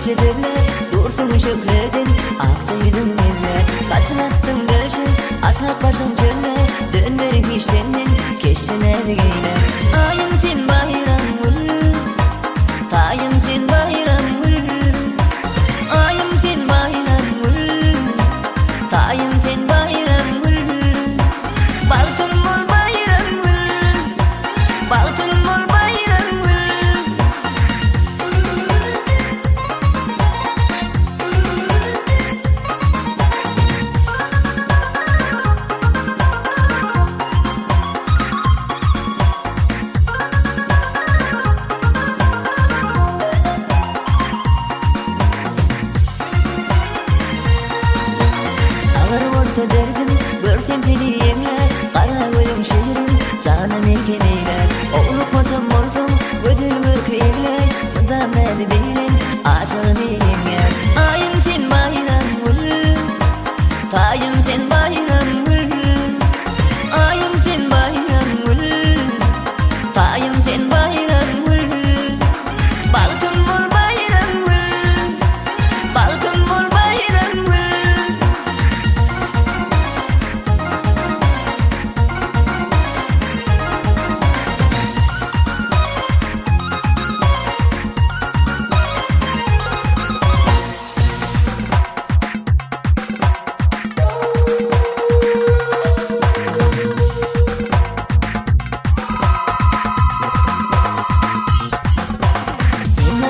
çeterler, dursun şükredin akçaydın eller. Kaçmattın döşü, aşak başın çölle, dönmerim işlenin keşine de geyle. Ayım sen bayram gül, tayım sen bayram gül. Ayım sen bayram gül, tayım sen bayram gül. Baltın mol bayram gül, baltın mol bayram gül. Ağır olsa derdim, görsem seni yemler. Kara gözüm şehrim, canım ilkin eyler. Oğlu koçam olsam, ödül mülkü eyler. Bundan beri benim aşığım eyler. Ayım sen bayram gül, tayım sen bayram gül. Ayım sen bayram gül, tayım sen bayram gül. Baltın mol bayram gül, baltın mol bayram gül.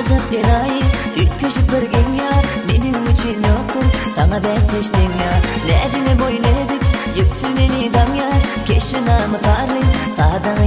Azap bir ay, ülkeşip birgen ya. Benim için yoktur, sana ben seçtim ya. Lezine boyun edip, yüktün eni dan ya. Keşfine mı sarlayıp, sağdan